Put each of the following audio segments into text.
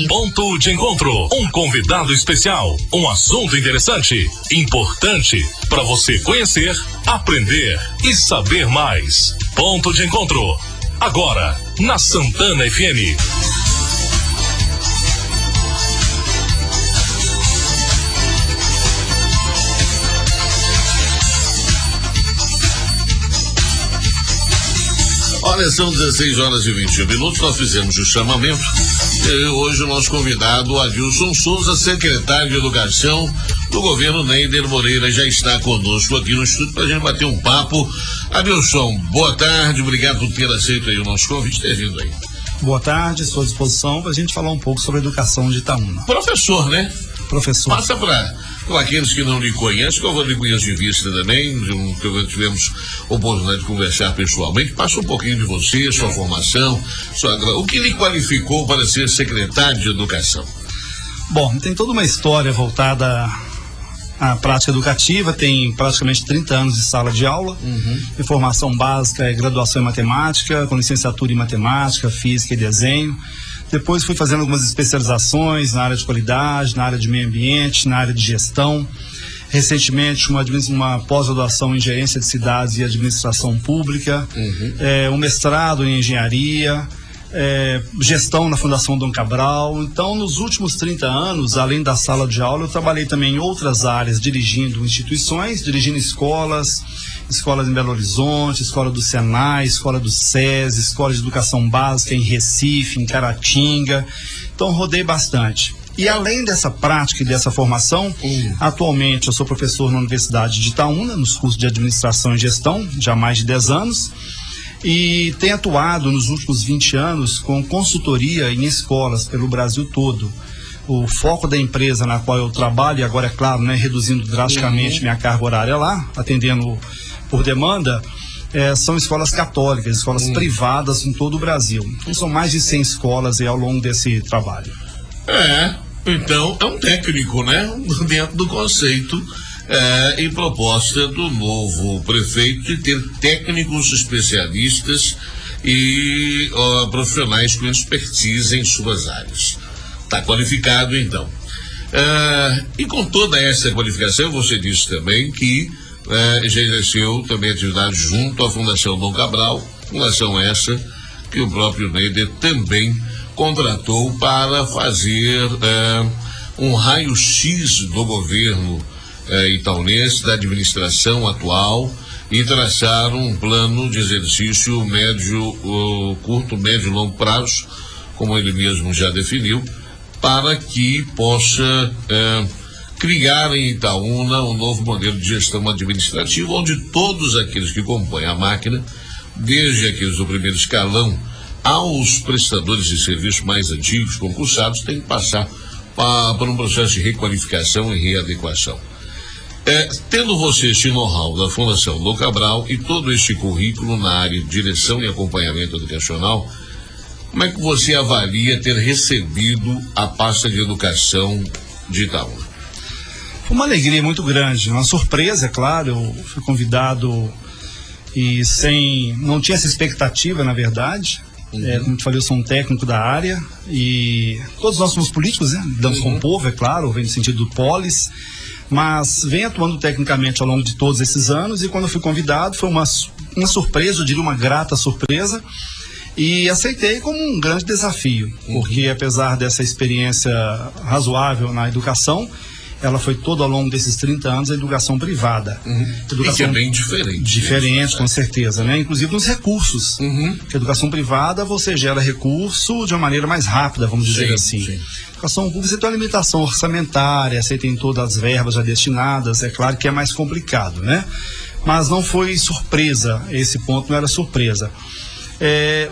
Ponto de encontro, um convidado especial, um assunto interessante, importante para você conhecer, aprender e saber mais. Ponto de encontro, agora na Santana FM. Olha, são 16h21. Nós fizemos o chamamento. Hoje o nosso convidado, Adilson Souza, secretário de Educação do governo Neider Moreira, já está conosco aqui no estúdio para a gente bater um papo. Adilson, boa tarde, obrigado por ter aceito aí o nosso convite, ter vindo aí. Boa tarde, estou à disposição para a gente falar um pouco sobre a educação de Itaúna. Professor, né? Professor. Passa para aqueles que não lhe conhecem, que eu vou lhe conhecer de vista também, que tivemos oportunidade de conversar pessoalmente. Passa um pouquinho de você, sua formação, o que lhe qualificou para ser secretário de Educação? Bom, tem toda uma história voltada à prática educativa, tem praticamente 30 anos de sala de aula, de formação básica, graduação em matemática, com licenciatura em matemática, física e desenho. Depois fui fazendo algumas especializações na área de qualidade, na área de meio ambiente, na área de gestão. Recentemente, uma pós-graduação em gerência de cidades e administração pública, um mestrado em engenharia, gestão na Fundação Dom Cabral. Então, nos últimos 30 anos, além da sala de aula, eu trabalhei também em outras áreas, dirigindo instituições, dirigindo escolas em Belo Horizonte, escola do Senai, escola do SESI, escola de educação básica em Recife, em Caratinga. Então, rodei bastante. E além dessa prática e dessa formação, atualmente eu sou professor na Universidade de Itaúna, nos cursos de administração e gestão, já há mais de 10 anos, e tenho atuado nos últimos 20 anos com consultoria em escolas pelo Brasil todo. O foco da empresa na qual eu trabalho, e agora é claro, né, reduzindo drasticamente minha carga horária lá, atendendo por demanda, são escolas católicas, escolas privadas em todo o Brasil. Então são mais de 100 escolas aí ao longo desse trabalho. Então é um técnico, né? Dentro do conceito e proposta do novo prefeito de ter técnicos especialistas e profissionais com expertise em suas áreas. Está qualificado, então. E com toda essa qualificação, você disse também que já exerceu também atividade junto à Fundação Dom Cabral, fundação essa que o próprio Neider também contratou para fazer um raio-x do governo itaunense, da administração atual, e traçar um plano de exercício curto, médio e longo prazo, como ele mesmo já definiu, para que possa criar em Itaúna um novo modelo de gestão administrativa, onde todos aqueles que compõem a máquina, desde aqueles do primeiro escalão aos prestadores de serviços mais antigos, concursados, têm que passar por um processo de requalificação e readequação. Tendo você esse know-how da Fundação Dom Cabral e todo esse currículo na área de direção e acompanhamento educacional, como é que você avalia ter recebido a pasta de educação de Itaúna? Foi uma alegria muito grande, uma surpresa, é claro. Eu fui convidado e não tinha essa expectativa, na verdade. Como te falei, eu sou um técnico da área e todos nós somos políticos, né? Lidamos com o povo, é claro, vem no sentido do polis, mas venho atuando tecnicamente ao longo de todos esses anos, e quando eu fui convidado foi uma surpresa, eu diria uma grata surpresa, e aceitei como um grande desafio, porque apesar dessa experiência razoável na educação, ela foi toda ao longo desses 30 anos a educação privada. Educação que é bem diferente. Diferente, com certeza, né? Inclusive nos recursos. Porque a educação privada, você gera recurso de uma maneira mais rápida, vamos dizer assim. Sim. Educação pública, você tem uma limitação orçamentária, você tem todas as verbas já destinadas, é claro que é mais complicado, né? Mas não foi surpresa, esse ponto não era surpresa.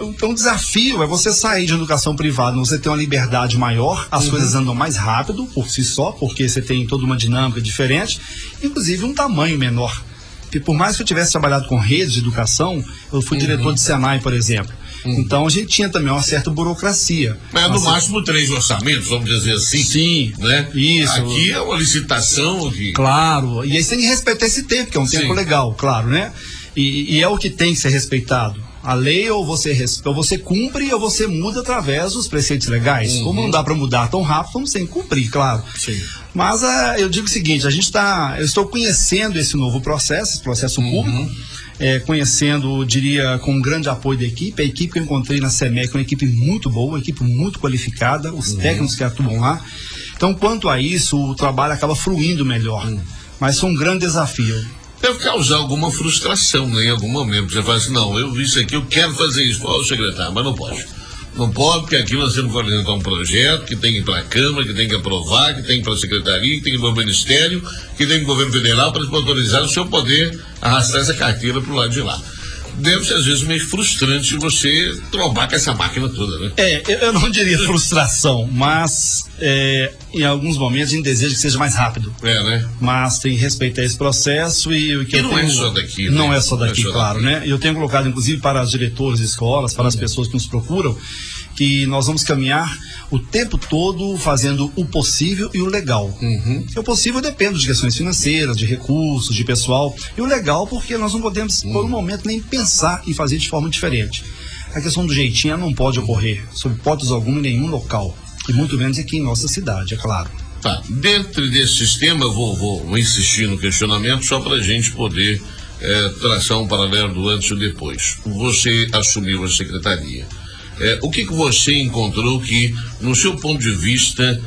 Então o desafio é você sair de educação privada, você tem uma liberdade maior, as coisas andam mais rápido por si só, porque você tem toda uma dinâmica diferente, inclusive um tamanho menor. Porque por mais que eu tivesse trabalhado com redes de educação, eu fui diretor de Senai, por exemplo. Então a gente tinha também uma certa burocracia. Mas no máximo 3 orçamentos, vamos dizer assim. Sim, né? Isso. Aqui é uma licitação. Claro, e aí você tem que respeitar esse tempo, que é um tempo legal, claro, né? E é o que tem que ser respeitado. A lei ou você cumpre ou você muda através dos preceitos legais. Como não dá para mudar tão rápido, vamos sem cumprir, claro. Sim. Mas eu digo o seguinte, eu estou conhecendo esse novo processo, esse processo público, conhecendo, diria, com um grande apoio da equipe. A equipe que eu encontrei na SEMEC é uma equipe muito boa, uma equipe muito qualificada, os técnicos que atuam lá. Então, quanto a isso, o trabalho acaba fluindo melhor. Mas foi um grande desafio. Deve causar alguma frustração, né, em algum momento. Você fala assim, não, eu vi isso aqui, eu quero fazer isso. Fala, secretário, mas não pode. Não pode, porque aqui nós temos que apresentar um projeto que tem que ir para a Câmara, que tem que aprovar, que tem que ir para a Secretaria, que tem que ir para o Ministério, que tem que ir para o Governo Federal para autorizar o senhor poder arrastar essa carteira para o lado de lá. Deve ser, às vezes, meio frustrante você trombar com essa máquina toda, né? Eu não diria frustração, mas em alguns momentos a gente deseja que seja mais rápido. Né? Mas tem que respeitar esse processo e o que não é só daqui, né? Não é só daqui, claro, né? Eu tenho colocado, inclusive, para os diretores de escolas, para as pessoas que nos procuram, que nós vamos caminhar o tempo todo fazendo o possível e o legal. O possível depende de questões financeiras, de recursos, de pessoal. E o legal porque nós não podemos, por um momento, nem pensar em fazer de forma diferente. A questão do jeitinho não pode ocorrer, sob hipótese alguma, em nenhum local. E muito menos aqui em nossa cidade, é claro. Tá. Dentro desse sistema, vou insistir no questionamento só para a gente poder traçar um paralelo do antes e depois. Você assumiu a secretaria. O que você encontrou que, no seu ponto de vista,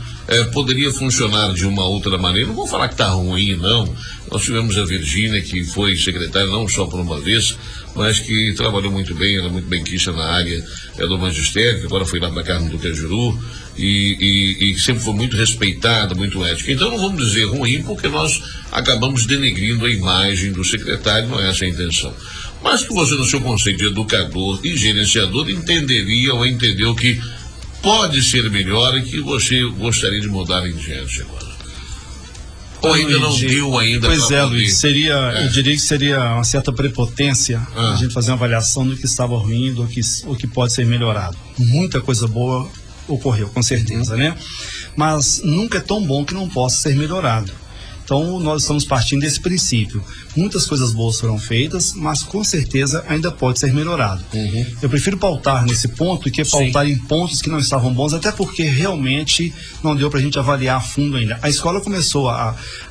poderia funcionar de uma outra maneira? Não vou falar que está ruim, não. Nós tivemos a Virgínia, que foi secretária não só por uma vez, mas que trabalhou muito bem, era muito benquista na área do magistério, que agora foi lá para a Carmen do Cajuru, e sempre foi muito respeitada, muito ética. Então não vamos dizer ruim, porque nós acabamos denegrindo a imagem do secretário, não é essa a intenção. Mas que você, no seu conceito de educador e gerenciador, entenderia ou entendeu que pode ser melhor e que você gostaria de mudar em diante agora? Ou ainda não deu ainda? Pois é, Luiz, eu diria que seria uma certa prepotência a gente fazer uma avaliação do que estava ruim, do que pode ser melhorado. Muita coisa boa ocorreu, com certeza, né? Mas nunca é tão bom que não possa ser melhorado. Então, nós estamos partindo desse princípio. Muitas coisas boas foram feitas, mas com certeza ainda pode ser melhorado. Eu prefiro pautar nesse ponto do que pautar em pontos que não estavam bons, até porque realmente não deu para a gente avaliar a fundo ainda. A escola começou,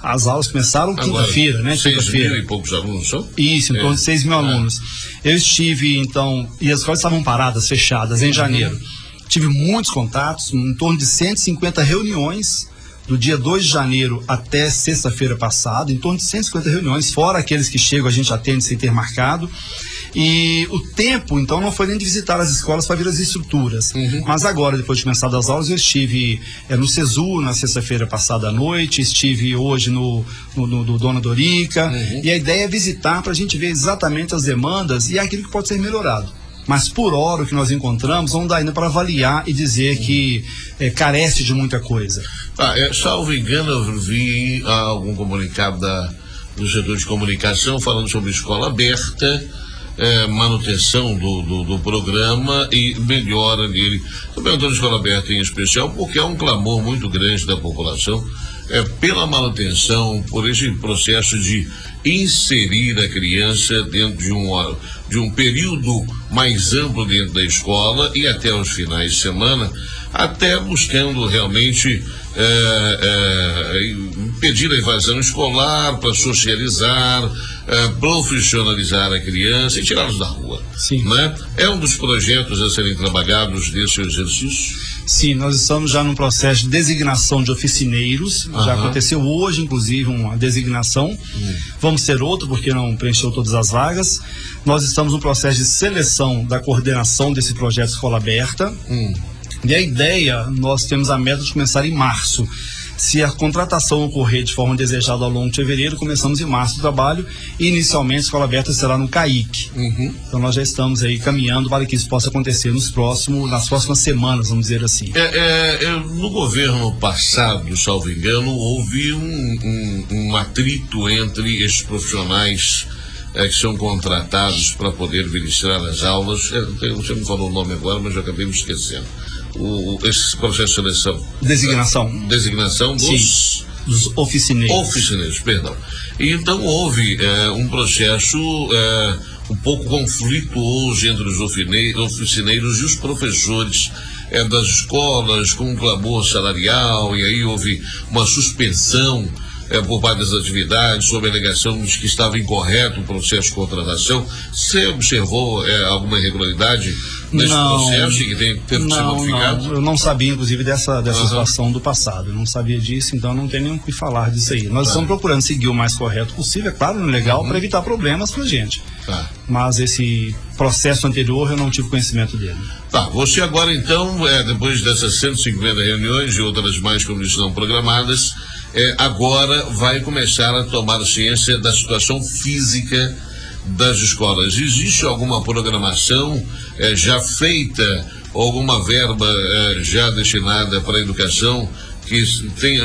as aulas começaram quinta-feira, né? 6 mil e poucos alunos são? Isso, em torno de 6 mil alunos. Eu estive, então, e as escolas estavam paradas, fechadas, em janeiro. Tive muitos contatos, em torno de 150 reuniões, do dia 2 de janeiro até sexta-feira passada, em torno de 150 reuniões, fora aqueles que chegam, a gente atende sem ter marcado. E o tempo, então, não foi nem de visitar as escolas para ver as estruturas. Mas agora, depois de começar as aulas, eu estive no CESU na sexta-feira passada à noite, estive hoje no Dona Dorica, e a ideia é visitar para a gente ver exatamente as demandas e aquilo que pode ser melhorado. Mas por hora o que nós encontramos não dá ainda para avaliar e dizer que carece de muita coisa. Salvo engano, eu vi algum comunicado do setor de comunicação falando sobre escola aberta, manutenção do programa e melhora nele. Estou perguntando escola aberta em especial porque há um clamor muito grande da população pela manutenção, por esse processo de inserir a criança dentro de um período mais amplo dentro da escola e até os finais de semana, até buscando realmente impedir a evasão escolar, para socializar, profissionalizar a criança e tirá-los da rua. Sim. Né? É um dos projetos a serem trabalhados desse exercício? Sim, nós estamos já num processo de designação de oficineiros. Já aconteceu hoje, inclusive, uma designação. Vamos ter outro, porque não preencheu todas as vagas. Nós estamos no processo de seleção da coordenação desse projeto Escola Aberta. E a ideia, nós temos a meta de começar em março. Se a contratação ocorrer de forma desejada ao longo de fevereiro, começamos em março o trabalho e inicialmente a Escola Aberta será no CAIC. Então nós já estamos aí caminhando para que isso possa acontecer nas próximas semanas, vamos dizer assim. No governo passado, salvo engano, houve um atrito entre esses profissionais que são contratados para poder ministrar as aulas. Você me falou o nome agora, mas eu acabei me esquecendo. Esse processo de seleção. Designação dos oficineiros. Oficineiros, perdão. E então houve um processo um pouco conflituoso entre os oficineiros e os professores das escolas, com um clamor salarial, e aí houve uma suspensão por parte das atividades, sob a alegação de que estava incorreto o processo de contratação. Você observou alguma irregularidade nesse processo que teve que ser modificado? Não, eu não sabia, inclusive, dessa situação do passado. Eu não sabia disso, então não tem nem o que falar disso aí. Nós estamos procurando seguir o mais correto possível, é claro, no legal, para evitar problemas para a gente. Mas esse processo anterior eu não tive conhecimento dele. Você agora então, depois dessas 150 reuniões e outras mais como estão programadas, agora vai começar a tomar ciência da situação física das escolas. Existe alguma programação já feita, alguma verba já destinada para a educação que tenha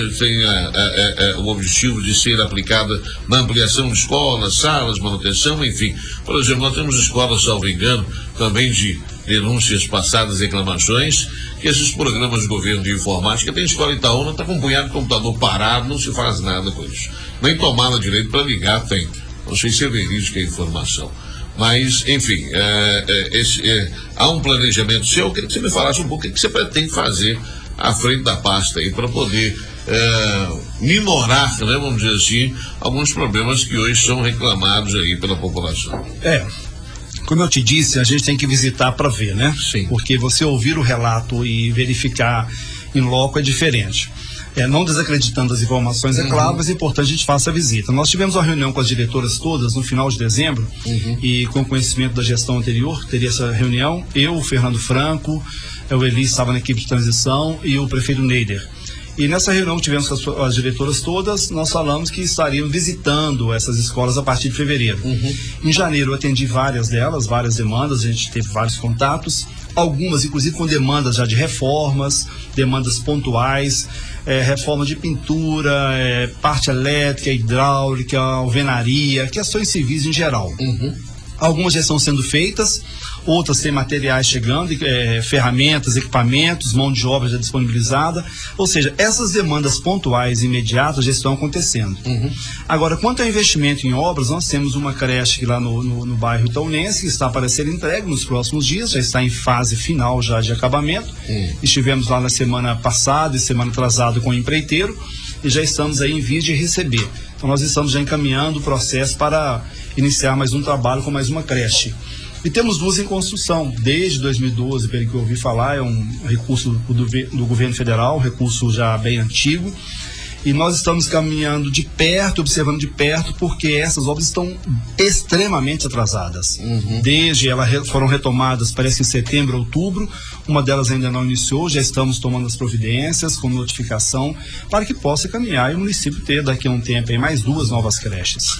o objetivo de ser aplicada na ampliação de escolas, salas, manutenção, enfim? Por exemplo, nós temos escolas, salvo engano, também de denúncias passadas, reclamações, que esses programas de governo de informática, tem escola Itaúna, está com um punhado de computador parado, não se faz nada com isso. Nem tomada direito para ligar tem. Não sei se é verídica a informação. Mas, enfim, há um planejamento seu. Eu queria que você me falasse um pouco o que você pretende fazer à frente da pasta aí para poder minorar, né, vamos dizer assim, alguns problemas que hoje são reclamados aí pela população. Como eu te disse, a gente tem que visitar para ver, né? Sim. Porque você ouvir o relato e verificar em loco é diferente. Não desacreditando as informações, é claro, mas é importante a gente faça a visita. Nós tivemos uma reunião com as diretoras todas no final de dezembro, e com conhecimento da gestão anterior, teria essa reunião, eu, o Fernando Franco, o Eli estava na equipe de transição e o prefeito Neider. E nessa reunião que tivemos com as diretoras todas, nós falamos que estariam visitando essas escolas a partir de fevereiro. Em janeiro eu atendi várias delas, várias demandas, a gente teve vários contatos, algumas inclusive com demandas já de reformas, demandas pontuais, reforma de pintura, parte elétrica, hidráulica, alvenaria, questões civis em geral. Algumas já estão sendo feitas, outras têm materiais chegando, ferramentas, equipamentos, mão de obra já disponibilizada. Ou seja, essas demandas pontuais e imediatas já estão acontecendo. Agora, quanto ao investimento em obras, nós temos uma creche lá no bairro Itaunense, que está para ser entregue nos próximos dias, já está em fase final já de acabamento. Estivemos lá na semana passada e semana atrasada com o empreiteiro, e já estamos aí em vias de receber. Então nós estamos já encaminhando o processo para iniciar mais um trabalho com mais uma creche. E temos duas em construção, desde 2012, pelo que eu ouvi falar, é um recurso do governo federal, recurso já bem antigo, e nós estamos caminhando de perto, observando de perto, porque essas obras estão extremamente atrasadas. Desde elas foram retomadas, parece em setembro, outubro, uma delas ainda não iniciou, já estamos tomando as providências com notificação para que possa caminhar e o município ter daqui a um tempo aí mais duas novas creches.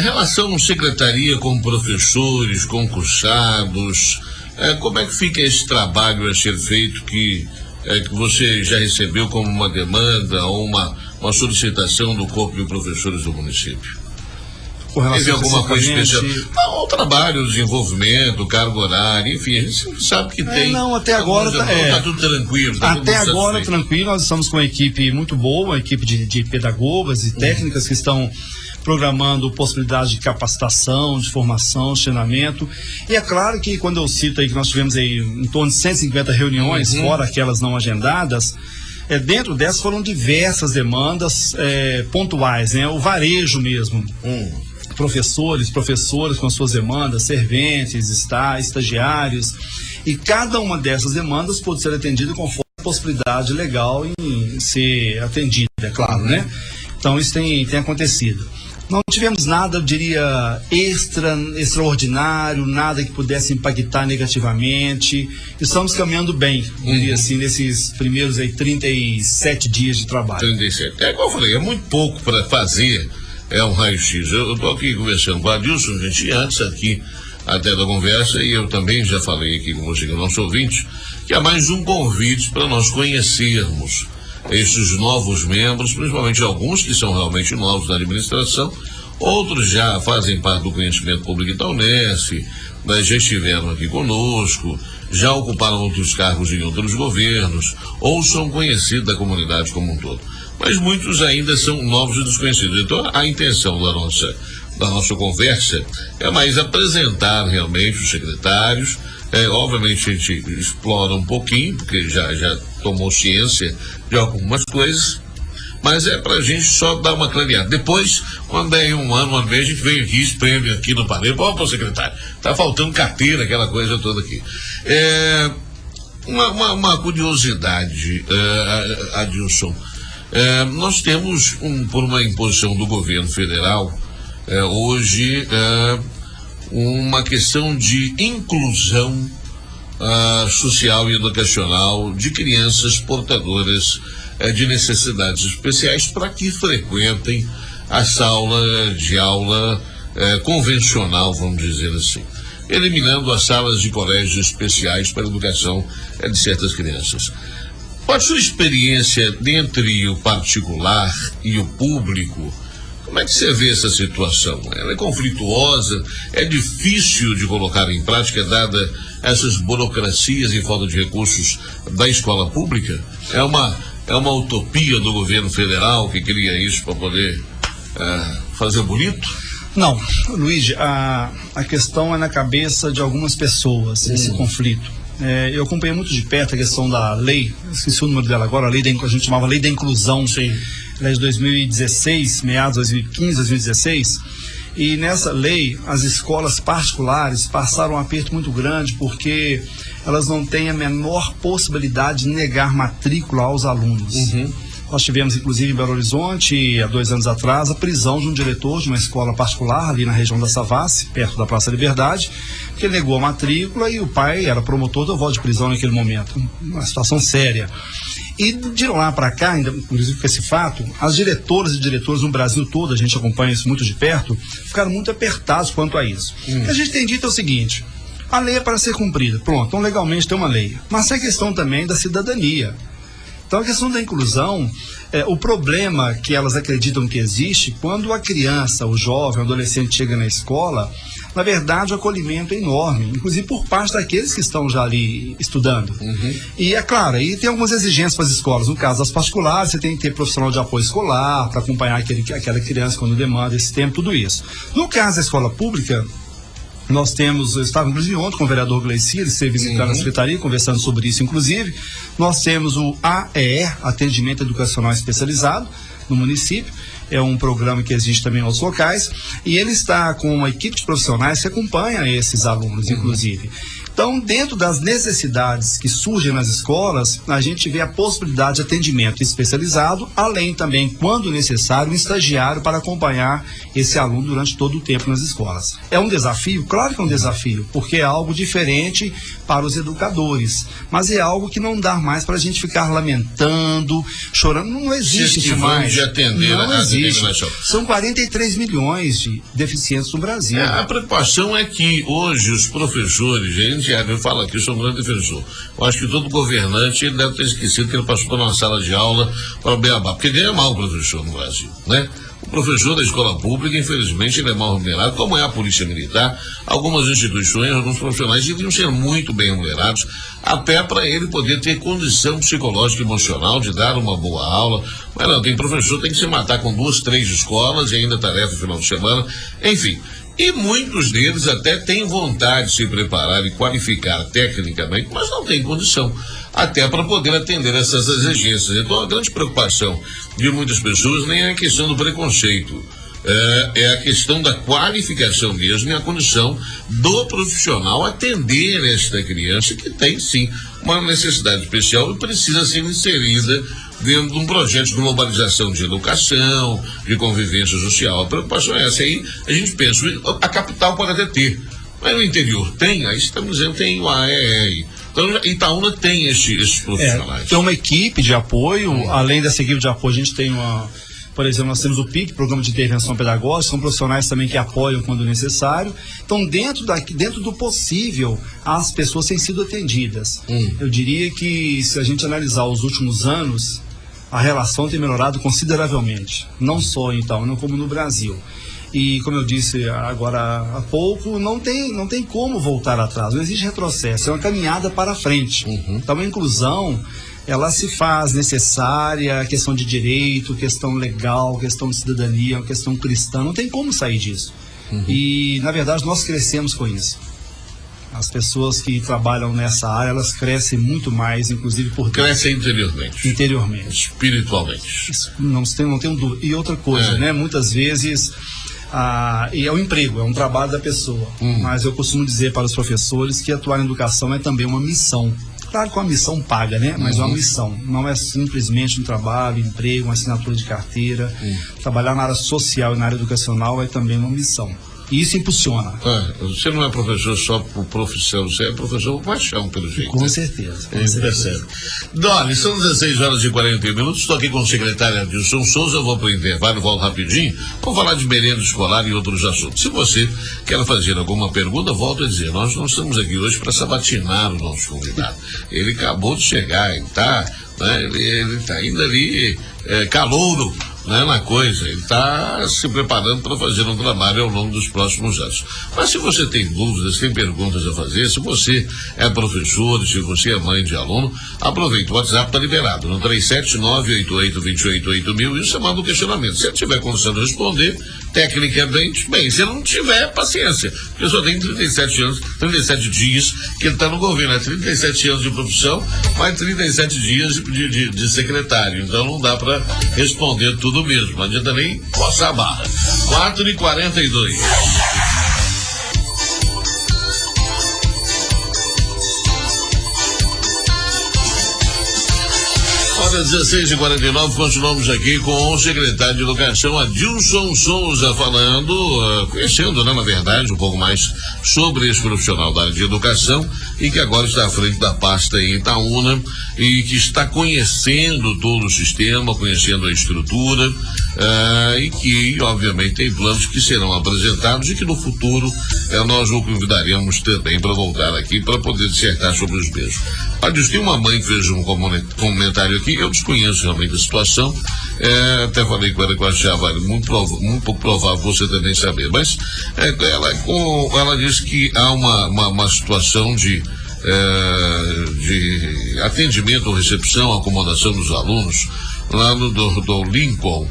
Relação secretaria com professores, concursados, como é que fica esse trabalho a ser feito que você já recebeu como uma demanda ou uma solicitação do corpo de professores do município? Teve alguma coisa especial? Não, o trabalho, o desenvolvimento, cargo horário, enfim, a gente sabe que tem. Não, até agora tá tudo tranquilo. Até agora tranquilo, nós estamos com uma equipe muito boa, uma equipe de pedagogas e técnicas que estão programando possibilidades de capacitação, de formação, de treinamento. E é claro que quando eu cito aí que nós tivemos aí em torno de 150 reuniões, fora aquelas não agendadas, dentro dessas foram diversas demandas pontuais, né? O varejo mesmo. Professores, professoras com as suas demandas, serventes, estagiários, e cada uma dessas demandas pode ser atendida conforme a possibilidade legal em ser atendida, é claro, né? Então isso tem acontecido. Não tivemos nada, eu diria, extraordinário, nada que pudesse impactar negativamente. Estamos caminhando bem, diria assim, nesses primeiros 37 dias de trabalho. 37. Igual eu falei, é muito pouco para fazer um raio-x. Eu estou aqui conversando com o Adilson, gente, antes aqui até da conversa, e eu também já falei aqui com você, que é nosso ouvinte, que há mais um convite para nós conhecermos esses novos membros, principalmente alguns que são realmente novos na administração, outros já fazem parte do conhecimento público itaunense, já estiveram aqui conosco, já ocuparam outros cargos em outros governos, ou são conhecidos da comunidade como um todo. Mas muitos ainda são novos e desconhecidos. Então, a intenção da nossa da nossa conversa é mais apresentar realmente os secretários. Obviamente a gente explora um pouquinho, porque já tomou ciência de algumas coisas, mas é pra gente só dar uma clareada. Depois, quando der um ano, uma vez, a gente vem aqui, espreme aqui no paredes. Pô, secretário, tá faltando carteira, aquela coisa toda aqui. Uma curiosidade, Adilson. Nós temos, por uma imposição do governo federal, hoje, uma questão de inclusão social e educacional de crianças portadoras de necessidades especiais para que frequentem a sala de aula convencional, vamos dizer assim, eliminando as salas de colégios especiais para a educação de certas crianças. Qual a sua experiência entre o particular e o público? Como é que você vê essa situação? Ela é conflituosa? É difícil de colocar em prática, dada essas burocracias e falta de recursos da escola pública? É uma utopia do governo federal que cria isso para poder fazer bonito? Não, Luiz, a questão é na cabeça de algumas pessoas, esse conflito. Eu acompanhei muito de perto a questão da lei, esqueci o número dela agora, a gente chamava Lei da Inclusão. Sim. Ela é de 2016, meados de 2015, 2016, e nessa lei as escolas particulares passaram um aperto muito grande porque elas não têm a menor possibilidade de negar matrícula aos alunos. Nós tivemos, inclusive, em Belo Horizonte, há 2 anos atrás, a prisão de um diretor de uma escola particular ali na região da Savassi, perto da Praça Liberdade, que negou a matrícula e o pai era promotor do voto de prisão naquele momento. Uma situação séria. E de lá para cá, inclusive com esse fato, as diretoras e diretores no Brasil todo, a gente acompanha isso muito de perto, ficaram muito apertados quanto a isso. O que a gente tem dito é o seguinte: a lei é para ser cumprida, pronto, então legalmente tem uma lei, mas é questão também da cidadania. Então a questão da inclusão, o problema que elas acreditam que existe, quando a criança, o jovem, o adolescente chega na escola, na verdade o acolhimento é enorme, inclusive por parte daqueles que estão já ali estudando. E é claro, aí tem algumas exigências para as escolas. No caso das particulares, você tem que ter profissional de apoio escolar para acompanhar aquela criança quando demanda esse tempo, tudo isso. No caso da escola pública, nós temos, eu estava inclusive ontem com o vereador Gleici, ele esteve visitando a secretaria, conversando sobre isso inclusive. Nós temos o AEE, Atendimento Educacional Especializado, no município. É um programa que existe também aos locais, e ele está com uma equipe de profissionais que acompanha esses alunos, inclusive. Então, dentro das necessidades que surgem nas escolas, a gente vê a possibilidade de atendimento especializado, além também, quando necessário, um estagiário para acompanhar esse aluno durante todo o tempo nas escolas. É um desafio? Claro que é um desafio, porque é algo diferente para os educadores, mas é algo que não dá mais para a gente ficar lamentando, chorando. Não existe isso mais. De atender, não existe. São 43 milhões de deficientes no Brasil. A preocupação é que hoje os professores, eu falo aqui, eu sou um grande defensor. Eu acho que todo governante ele deve ter esquecido que ele passou por uma sala de aula para beabá, porque ganha mal o professor no Brasil, né? O professor da escola pública, infelizmente, ele é mal remunerado, como é a polícia militar. Algumas instituições, alguns profissionais deviam ser muito bem remunerados, até para ele poder ter condição psicológica e emocional de dar uma boa aula. Mas não, tem professor que tem que se matar com 2, 3 escolas e ainda tarefa no final de semana, enfim. E muitos deles até têm vontade de se preparar e qualificar tecnicamente, mas não têm condição, até para poder atender essas exigências. Então a grande preocupação de muitas pessoas nem é a questão do preconceito, é a questão da qualificação mesmo e a condição do profissional atender esta criança que tem sim uma necessidade especial e precisa ser inserida dentro de um projeto de globalização de educação, de convivência social. A preocupação é essa. Aí a gente pensa, a capital pode até ter, mas no interior tem, aí estamos dizendo, tem o AEE. Então Itaúna tem esses profissionais. Tem uma equipe de apoio, além dessa equipe de apoio a gente tem por exemplo, nós temos o PIC, Programa de Intervenção Pedagógica, são profissionais também que apoiam quando necessário. Então, dentro do possível, as pessoas têm sido atendidas. Eu diria que, se a gente analisar os últimos anos, a relação tem melhorado consideravelmente, não só em Itaúna, como no Brasil. E, como eu disse agora há pouco, não tem como voltar atrás, não existe retrocesso, é uma caminhada para frente. Então, a inclusão, ela se faz necessária, questão de direito, questão legal, questão de cidadania, questão cristã, não tem como sair disso. E, na verdade, nós crescemos com isso. As pessoas que trabalham nessa área, elas crescem muito mais, inclusive por dentro. Crescem interiormente. Interiormente. Espiritualmente. Isso, não tenho dúvida. E outra coisa, né? Muitas vezes, e é um emprego, é um trabalho da pessoa. Mas eu costumo dizer para os professores que atuar em educação é também uma missão. Claro que uma missão paga, né? Mas é uma missão. Não é simplesmente um trabalho, emprego, uma assinatura de carteira. Trabalhar na área social e na área educacional é também uma missão. E isso impulsiona. Você não é professor só por profissão, você é professor por paixão, pelo jeito. Com certeza. Com certeza. Doni, são 16h41. Estou aqui com o secretário Adilson Souza. Eu vou para o intervalo, volto rapidinho. Vamos falar de merenda escolar e outros assuntos. Se você quer fazer alguma pergunta, volto a dizer, nós não estamos aqui hoje para sabatinar o nosso convidado. Ele acabou de chegar, ele está ainda ali calouro, né, na coisa, ele está se preparando para fazer um trabalho ao longo dos próximos anos. Mas se você tem dúvidas, tem perguntas a fazer, se você é professor, se você é mãe de aluno, aproveita, o WhatsApp está liberado, no 37988288000, e você manda um questionamento. Se ele tiver condição de responder, tecnicamente, bem, se não tiver, paciência, porque só tem 37 dias que ele está no governo, 37 anos de profissão, mais 37 dias de secretário, então não dá para responder tudo mesmo, não adianta nem coçar a barra. 4h42. Hora 16h49, continuamos aqui com o secretário de Educação, Adilson Souza, falando, conhecendo, né, na verdade, um pouco mais sobre esse profissional da área de educação e que agora está à frente da pasta em Itaúna e que está conhecendo todo o sistema, conhecendo a estrutura e que, obviamente, tem planos que serão apresentados e que no futuro nós o convidaremos também para voltar aqui para poder dissertar sobre os mesmos. Adilson, tem uma mãe que fez um comentário aqui, eu desconheço realmente a situação, até falei com ela que eu achava muito pouco provável você também saber, mas ela disse que há uma situação de atendimento ou recepção, acomodação dos alunos lá do Lincoln,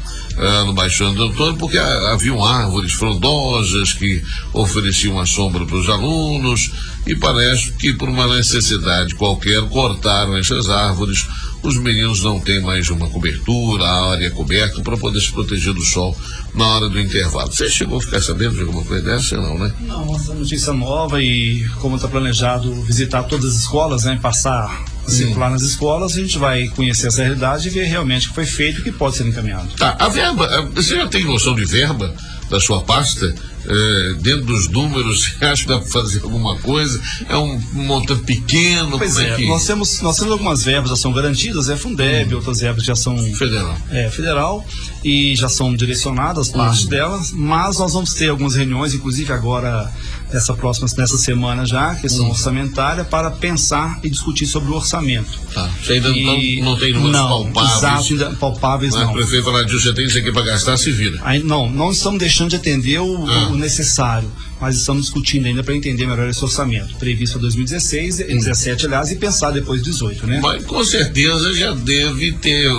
no Baixo Santo Antônio, porque haviam árvores frondosas que ofereciam a sombra para os alunos e parece que por uma necessidade qualquer cortaram essas árvores. Os meninos não têm mais uma cobertura, a área coberta para poder se proteger do sol na hora do intervalo. Você chegou a ficar sabendo de alguma coisa dessa, não, né? Não, essa notícia nova e como está planejado visitar todas as escolas, né, passar a circular nas escolas, a gente vai conhecer essa realidade e ver realmente o que foi feito e o que pode ser encaminhado. Tá, a verba, você já tem noção de verba da sua pasta? Dentro dos números, você acha que dá para fazer alguma coisa? É um montante pequeno? Pois nós temos algumas verbas já são garantidas, Fundeb, outras verbas já são federal e já são direcionadas, parte delas, mas nós vamos ter algumas reuniões, inclusive agora nessa semana já, que são orçamentárias, para pensar e discutir sobre o orçamento. Tá. Você ainda não tem números palpáveis? Exato, palpáveis não. O prefeito falar, você tem isso aqui para gastar, se vira. Não estamos deixando de atender o necessário, mas estamos discutindo ainda para entender melhor esse orçamento, previsto para 2016, 2017, aliás, e pensar depois de 2018, né? Mas com certeza já deve ter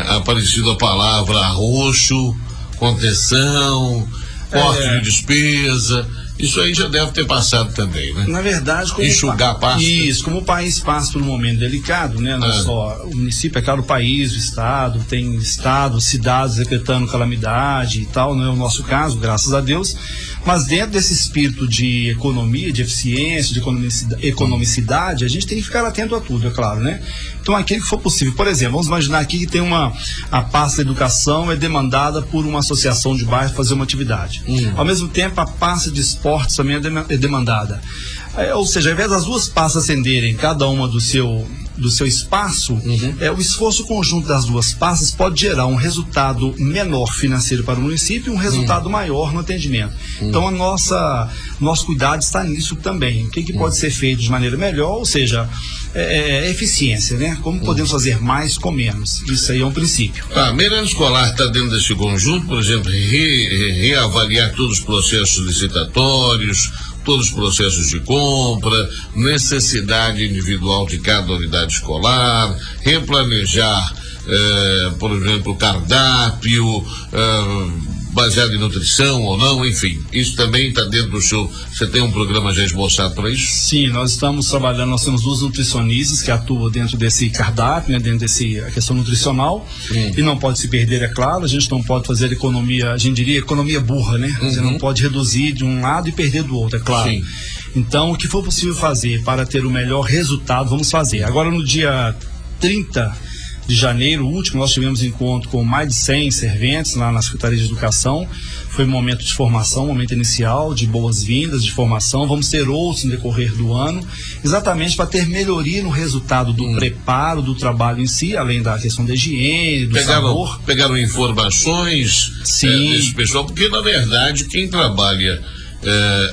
aparecido a palavra arroxo, contenção, corte de despesa. Isso aí já deve ter passado também, né? Na verdade, enxugar a pasta. Isso, como o país passa por um momento delicado, né? Não só o município, é claro, o país, o estado, tem estado, cidades decretando calamidade e tal, não é o nosso caso, graças a Deus, mas dentro desse espírito de economia, de eficiência, de economicidade, a gente tem que ficar atento a tudo, é claro, né? Então, aquilo que for possível, por exemplo, vamos imaginar aqui que tem a pasta de educação é demandada por uma associação de bairro fazer uma atividade. Ao mesmo tempo, a pasta de esportes também é demandada. Ou seja, ao invés das duas pastas atenderem cada uma do seu espaço, o esforço conjunto das duas pastas pode gerar um resultado menor financeiro para o município e um resultado maior no atendimento. Então, nosso cuidado está nisso também. O que pode ser feito de maneira melhor, ou seja, eficiência, né? Como podemos fazer mais com menos. Isso aí é um princípio. A merenda escolar está dentro desse conjunto, por exemplo, reavaliar todos os processos licitatórios, todos os processos de compra, necessidade individual de cada unidade escolar, replanejar, por exemplo, cardápio, baseado em nutrição ou não, enfim, isso também está dentro do seu, você tem um programa já esboçado para isso? Sim, nós estamos trabalhando, nós temos 2 nutricionistas que atuam dentro desse cardápio, né, dentro a questão nutricional, e não pode se perder, é claro, a gente não pode fazer economia, a gente diria economia burra, né? Você não pode reduzir de um lado e perder do outro, é claro. Sim. Então, o que for possível fazer para ter o melhor resultado, vamos fazer. Agora, no dia 30 de janeiro, último, nós tivemos encontro com mais de 100 serventes lá na Secretaria de Educação. Foi um momento de formação, um momento inicial, de boas-vindas, de formação. Vamos ter outros no decorrer do ano, exatamente para ter melhoria no resultado do preparo, do trabalho em si, além da questão da higiene, do sabor. Pegaram informações desse pessoal, porque, na verdade, quem trabalha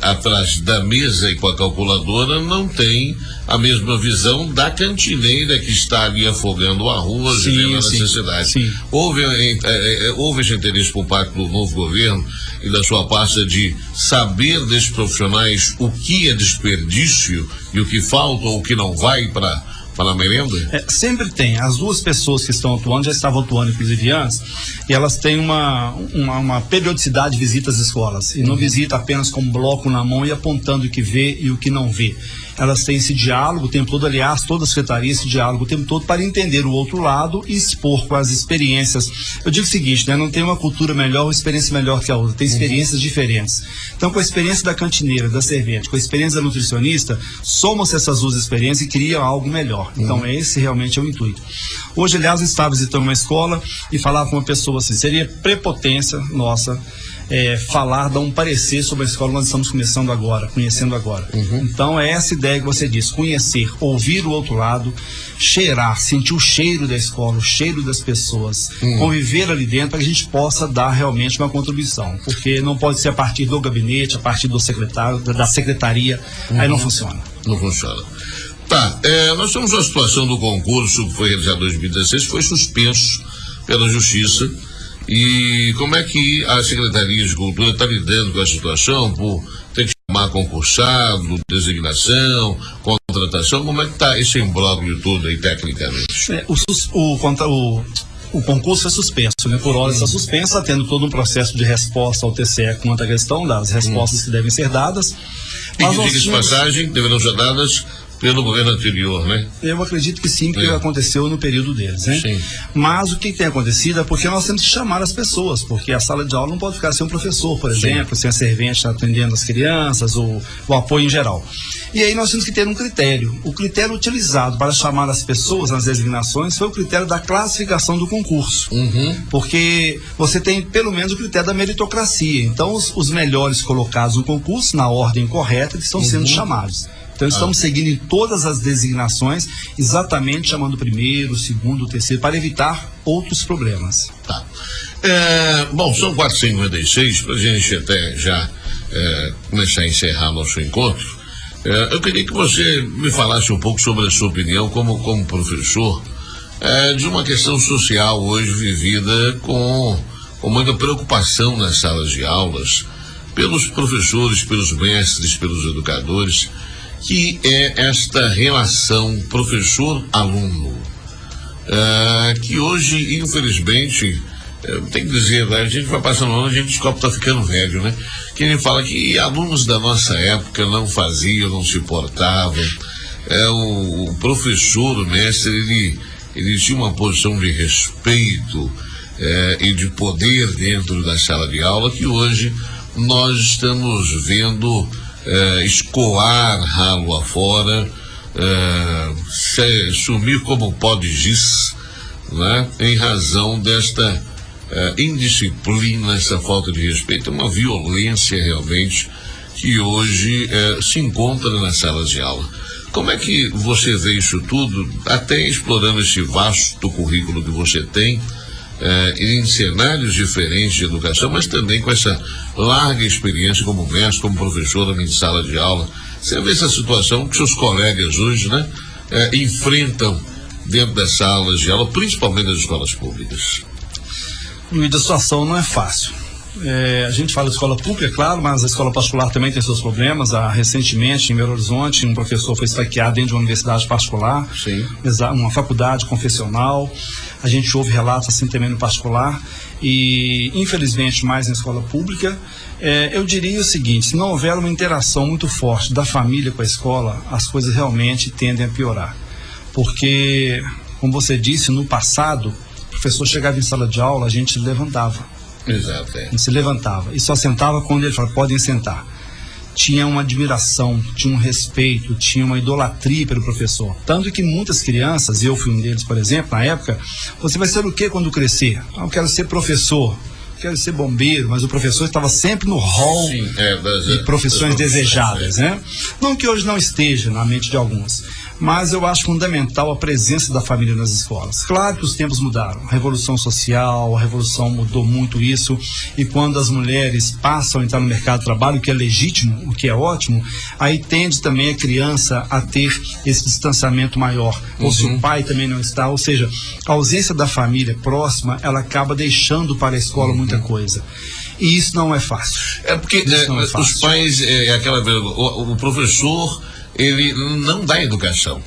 atrás da mesa e com a calculadora não tem a mesma visão da cantineira que está ali afogando o arroz e vendo a necessidade. Sim. Houve esse interesse por parte do novo governo e da sua pasta de saber desses profissionais o que é desperdício e o que falta ou o que não vai para a merenda? Sempre tem. As 2 pessoas que estão atuando, já estavam atuando inclusive antes, e elas têm uma periodicidade de visita às escolas. E não visita apenas com um bloco na mão e apontando o que vê e o que não vê. Elas têm esse diálogo o tempo todo, aliás, toda a secretaria, esse diálogo o tempo todo para entender o outro lado e expor com as experiências. Eu digo o seguinte, né? Não tem uma cultura melhor ou experiência melhor que a outra, tem experiências diferentes. Então, com a experiência da cantineira, da servente, com a experiência da nutricionista, somam-se essas 2 experiências e criam algo melhor. Então, esse realmente é o intuito. Hoje, aliás, eu estava visitando uma escola e falava com uma pessoa assim, seria prepotência nossa falar, dar um parecer sobre a escola que nós estamos conhecendo agora. Então, é essa ideia que você disse, conhecer, ouvir o outro lado, cheirar, sentir o cheiro da escola, o cheiro das pessoas, conviver ali dentro para que a gente possa dar realmente uma contribuição, porque não pode ser a partir do gabinete, a partir do secretário, da secretaria, aí não funciona. Não funciona. Tá, nós temos a situação do concurso que foi realizado em 2016, foi suspenso pela Justiça. E como é que a Secretaria de Cultura está lidando com a situação, por ter que chamar concursado, designação, contratação? Como é que está esse imbróglio todo aí tecnicamente? O concurso é suspenso, né? Por hora está suspenso, tendo todo um processo de resposta ao TCE quanto à questão das respostas que devem ser dadas. E que diga de passagem, deverão ser dadas pelo governo anterior, né? Eu acredito que sim, porque aconteceu no período deles, né? Sim. Mas o que tem acontecido é porque nós temos que chamar as pessoas, porque a sala de aula não pode ficar sem um professor, por exemplo, sem a servente atendendo as crianças, ou o apoio em geral. E aí nós temos que ter um critério. O critério utilizado para chamar as pessoas nas designações foi o critério da classificação do concurso. Porque você tem pelo menos o critério da meritocracia. Então os melhores colocados no concurso, na ordem correta, estão sendo chamados. Então estamos seguindo em todas as designações, exatamente chamando o primeiro, o segundo, o terceiro, para evitar outros problemas. Tá. Bom, são 4h56, para a gente até já começar a encerrar nosso encontro. Eu queria que você me falasse um pouco sobre a sua opinião como professor de uma questão social hoje vivida com muita preocupação nas salas de aulas, pelos professores, pelos mestres, pelos educadores, que é esta relação professor-aluno, que hoje, infelizmente, tem que dizer, a gente vai passando ano, a gente descobre que está ficando velho, né? Que a gente fala que alunos da nossa época não faziam, não se portavam. O professor, o mestre, ele tinha uma posição de respeito e de poder dentro da sala de aula que hoje nós estamos vendo escoar ralo afora, sumir como pó de giz, né? Em razão desta indisciplina, essa falta de respeito, uma violência realmente que hoje se encontra nas salas de aula. Como é que você vê isso tudo, até explorando esse vasto currículo que você tem, em cenários diferentes de educação, mas também com essa larga experiência como mestre, como professora em sala de aula? Você vê essa situação que seus colegas hoje, né, enfrentam dentro das salas de aula, principalmente nas escolas públicas? Luiz, a situação não é fácil. A gente fala de escola pública, claro, mas a escola particular também tem seus problemas. Recentemente, em Belo Horizonte, um professor foi esfaqueado dentro de uma universidade particular. Sim. Uma faculdade confessional. A gente ouve relatos assim também no particular e, infelizmente, mais na escola pública. Eu diria o seguinte: se não houver uma interação muito forte da família com a escola, as coisas realmente tendem a piorar. Porque, como você disse, no passado, o professor chegava em sala de aula, a gente levantava. Exato. A gente se levantava e só sentava quando ele falava, podem sentar. Tinha uma admiração, tinha um respeito, tinha uma idolatria pelo professor. Tanto que muitas crianças, e eu fui um deles, por exemplo, na época, você vai ser o que quando crescer? Eu quero ser professor, quero ser bombeiro, mas o professor estava sempre no hall de profissões desejadas, né? Não que hoje não esteja na mente de alguns, mas eu acho fundamental a presença da família nas escolas. Claro que os tempos mudaram, a revolução social, a revolução mudou muito isso, e quando as mulheres passam a entrar no mercado de trabalho, o que é legítimo, o que é ótimo, aí tende também a criança a ter esse distanciamento maior, ou se o pai também não está, ou seja, a ausência da família próxima, ela acaba deixando para a escola muita coisa. E isso não é fácil. É porque os pais, o professor, ele não dá educação.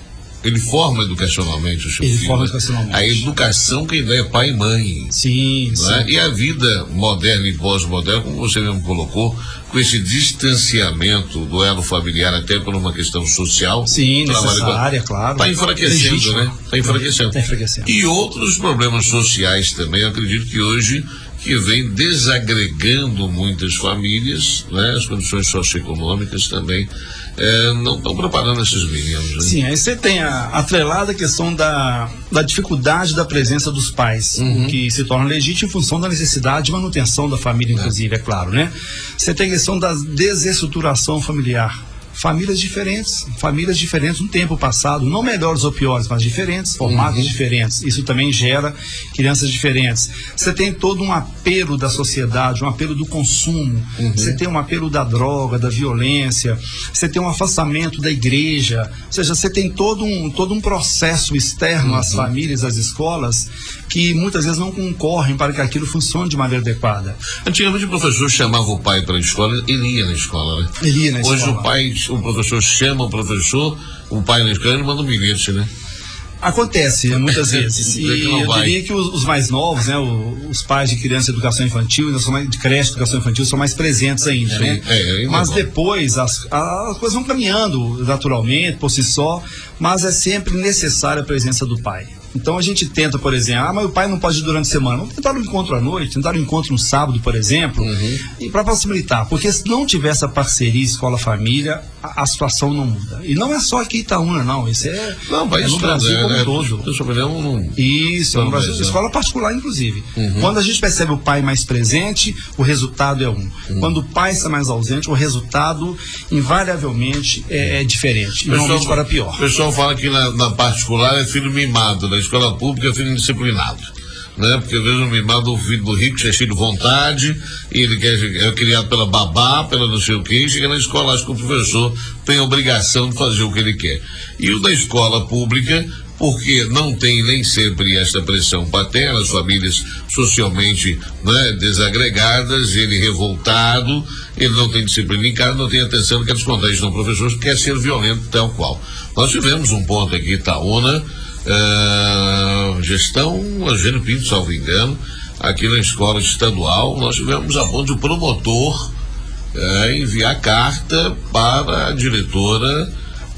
Ele forma educacionalmente o seu filho. Ele forma educacionalmente. A educação quem dá é pai e mãe. Sim, sim. E a vida moderna e pós-moderna, como você mesmo colocou, com esse distanciamento do elo familiar, até por uma questão social. Sim, necessária, claro. Está enfraquecendo, né? Está enfraquecendo. E outros problemas sociais também, eu acredito que hoje, que vem desagregando muitas famílias, né? As condições socioeconômicas também não estão preparando esses meninos, né? Sim, aí você tem atrelada a questão da dificuldade da presença dos pais, o que se torna legítimo em função da necessidade de manutenção da família, inclusive, é claro, né? Você tem a questão da desestruturação familiar. Famílias diferentes no tempo passado, não melhores ou piores, mas diferentes, formatos diferentes. Isso também gera crianças diferentes. Você tem todo um apelo da sociedade, um apelo do consumo. Você tem um apelo da droga, da violência. Você tem um afastamento da igreja. Ou seja, você tem todo um processo externo às famílias, às escolas, que muitas vezes não concorrem para que aquilo funcione de maneira adequada. Antigamente o professor chamava o pai para a escola, ele ia na escola, né? Ele ia na escola. Hoje o professor chama o professor, o pai na escola, ele manda um bilhete, né? Acontece muitas vezes. E eu diria que os mais novos, né, os pais de criança de educação infantil, de creche de educação infantil, são mais presentes ainda, sim, né? Mas depois as coisas vão caminhando naturalmente, por si só, mas é sempre necessária a presença do pai. Então a gente tenta, por exemplo, mas o pai não pode ir durante a semana. Vamos tentar um encontro à noite, tentar um encontro no sábado, por exemplo, e para possibilitar, porque se não tiver essa parceria escola-família, a situação não muda. E não é só aqui em Itaúna, não. Isso é no Brasil como um todo. Isso, no Brasil, escola particular, inclusive. Quando a gente percebe o pai mais presente, o resultado é um. Quando o pai está mais ausente, o resultado, invariavelmente, é diferente. E normalmente para pior. O pessoal fala que na particular é filho mimado, na escola pública é filho disciplinado, né? Porque eu vejo um mimado, o filho do rico, é cheio de vontade, e ele é criado pela babá, pela não sei o quê, e chega na escola, acho que o professor tem a obrigação de fazer o que ele quer. E o da escola pública, porque não tem nem sempre essa pressão paterna, as famílias socialmente, né, desagregadas, ele revoltado, ele não tem disciplina em casa, não tem atenção, quer descontar isso no professor, quer ser violento tal qual. Nós tivemos um ponto aqui em Itaúna, gestão Eugênio Pinto, salvo engano, aqui na escola estadual, nós tivemos a ponto de o promotor enviar carta para a diretora,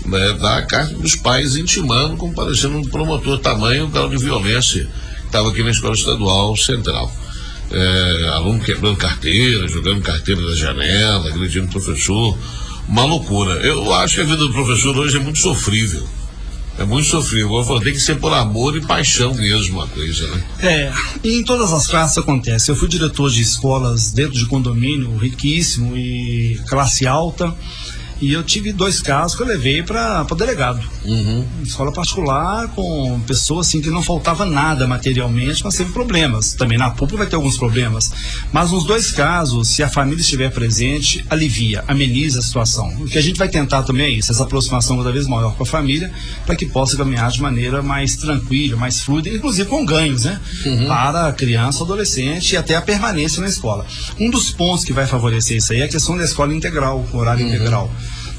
né, da carta dos pais intimando, como parecendo um promotor, tamanho grau de violência que estava aqui na escola estadual central. Aluno quebrando carteira, jogando carteira da janela, agredindo o professor, uma loucura. Eu acho que a vida do professor hoje é muito sofrível. É muito sofrível. Eu falo, tem que ser por amor e paixão mesmo a coisa, né? E em todas as classes acontece. Eu fui diretor de escolas dentro de condomínio riquíssimo e classe alta, E eu tive 2 casos que eu levei para o delegado. Escola particular com pessoas assim que não faltava nada materialmente, mas teve problemas. Também na pública vai ter alguns problemas. Mas nos 2 casos, se a família estiver presente, alivia, ameniza a situação. O que a gente vai tentar também é isso, essa aproximação cada vez maior com a família, para que possa caminhar de maneira mais tranquila, mais fluida, inclusive com ganhos, né? Para a criança, adolescente e até a permanência na escola. Um dos pontos que vai favorecer isso aí é a questão da escola integral, horário integral.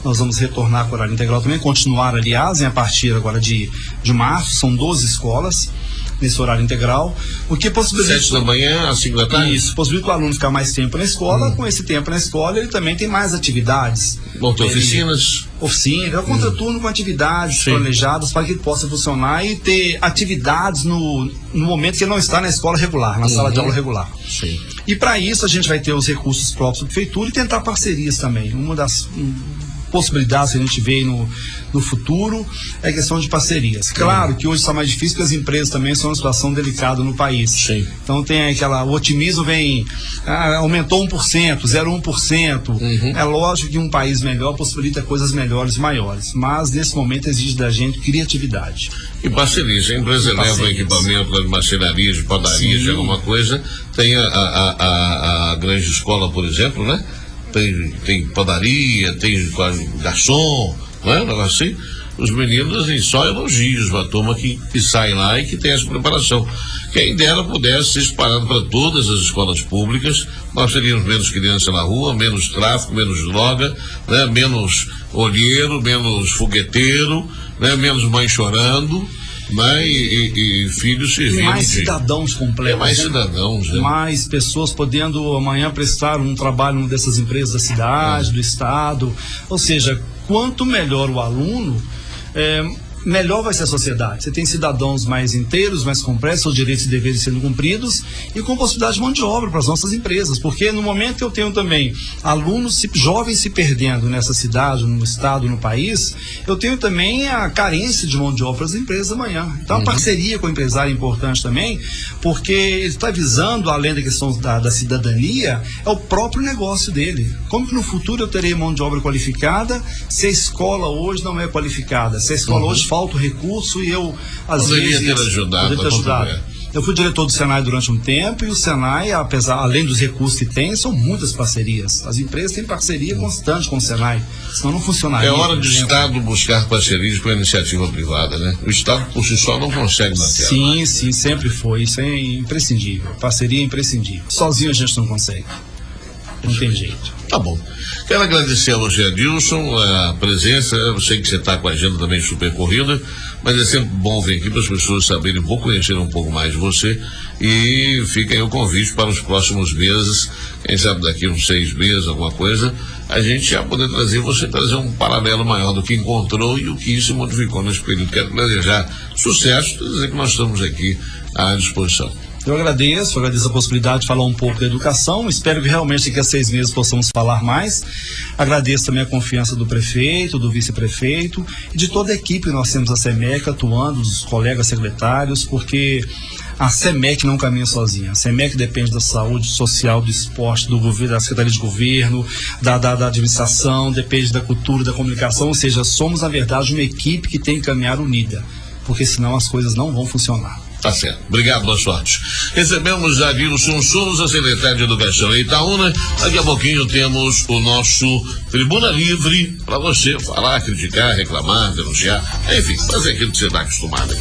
Nós vamos retornar com o horário integral também, continuar, aliás, a partir agora de março, são 12 escolas nesse horário integral, o que possibilita... 7 da manhã às 5 da tarde? Isso, possibilita o aluno ficar mais tempo na escola, com esse tempo na escola ele também tem mais atividades. Vão ter oficinas? Oficina, é o contraturno com atividades planejadas para que ele possa funcionar e ter atividades no momento que ele não está na escola regular, na sala de aula regular. Sim. E para isso a gente vai ter os recursos próprios da prefeitura e tentar parcerias também. Uma das possibilidades que a gente vê no futuro é a questão de parcerias. Claro que hoje está mais difícil porque as empresas também são uma situação delicada no país. Sim. Então tem o otimismo vem, aumentou 1%, 0,1%. É lógico que um país melhor possibilita coisas melhores e maiores, mas nesse momento exige da gente criatividade. E parcerias, a empresa leva equipamento de marcenaria, de padaria, de alguma coisa, tem a grande escola, por exemplo, né? Tem padaria, tem garçom, não é? Um negócio assim. Os meninos têm só elogios, uma turma que sai lá e que tem essa preparação. Quem dera pudesse ser espalhado para todas as escolas públicas, nós teríamos menos criança na rua, menos tráfico, menos droga, né? Menos olheiro, menos fogueteiro, né? Menos mãe chorando, né? E filhos servindo. Mais cidadãos completos. Mais cidadãos, né? Mais pessoas podendo amanhã prestar um trabalho numa dessas empresas da cidade, do estado. Ou seja, quanto melhor o aluno, melhor vai ser a sociedade. Você tem cidadãos mais inteiros, mais completos, seus direitos e deveres sendo cumpridos e com possibilidade de mão de obra para as nossas empresas, porque no momento que eu tenho também alunos, jovens se perdendo nessa cidade, no estado, no país, eu tenho também a carência de mão de obra para as empresas amanhã. Então a parceria com o empresário é importante também, porque ele está visando, além da questão da cidadania, é o próprio negócio dele. Como que no futuro eu terei mão de obra qualificada se a escola hoje não é qualificada, se a escola hoje falta o recurso e eu, às vezes... Poderia ter ajudado. Eu fui diretor do Senai durante um tempo e o Senai, além dos recursos que tem, são muitas parcerias. As empresas têm parceria constante com o Senai, senão não funcionaria. É hora do Estado buscar parcerias com a iniciativa privada, né? O Estado por si só não consegue manter. Sim, sempre foi. Isso é imprescindível. Parceria é imprescindível. Sozinho a gente não consegue. Não tem jeito. Tá bom. Quero agradecer ao José Adilson a presença. Eu sei que você está com a agenda também super corrida, mas é sempre bom vir aqui para as pessoas saberem um pouco, conhecerem um pouco mais de você. E fica aí o convite para os próximos meses, quem sabe daqui uns 6 meses, alguma coisa, a gente já poder trazer um paralelo maior do que encontrou e o que se modificou nesse período. Quero desejar sucesso e dizer que nós estamos aqui à disposição. Eu agradeço a possibilidade de falar um pouco da educação, espero que realmente daqui a 6 meses possamos falar mais. Agradeço também a confiança do prefeito, do vice-prefeito e de toda a equipe que nós temos a SEMEC atuando, dos colegas secretários, porque a SEMEC não caminha sozinha. A SEMEC depende da saúde social, do esporte, do governo, da Secretaria de Governo, da administração, depende da cultura, da comunicação, ou seja, somos na verdade uma equipe que tem que caminhar unida, porque senão as coisas não vão funcionar. Tá certo. Obrigado, boa sorte. Recebemos Adilson Souza, secretário de Educação em Itaúna. Daqui a pouquinho temos o nosso Tribuna Livre para você falar, criticar, reclamar, denunciar, enfim, fazer aquilo que você está acostumado aqui.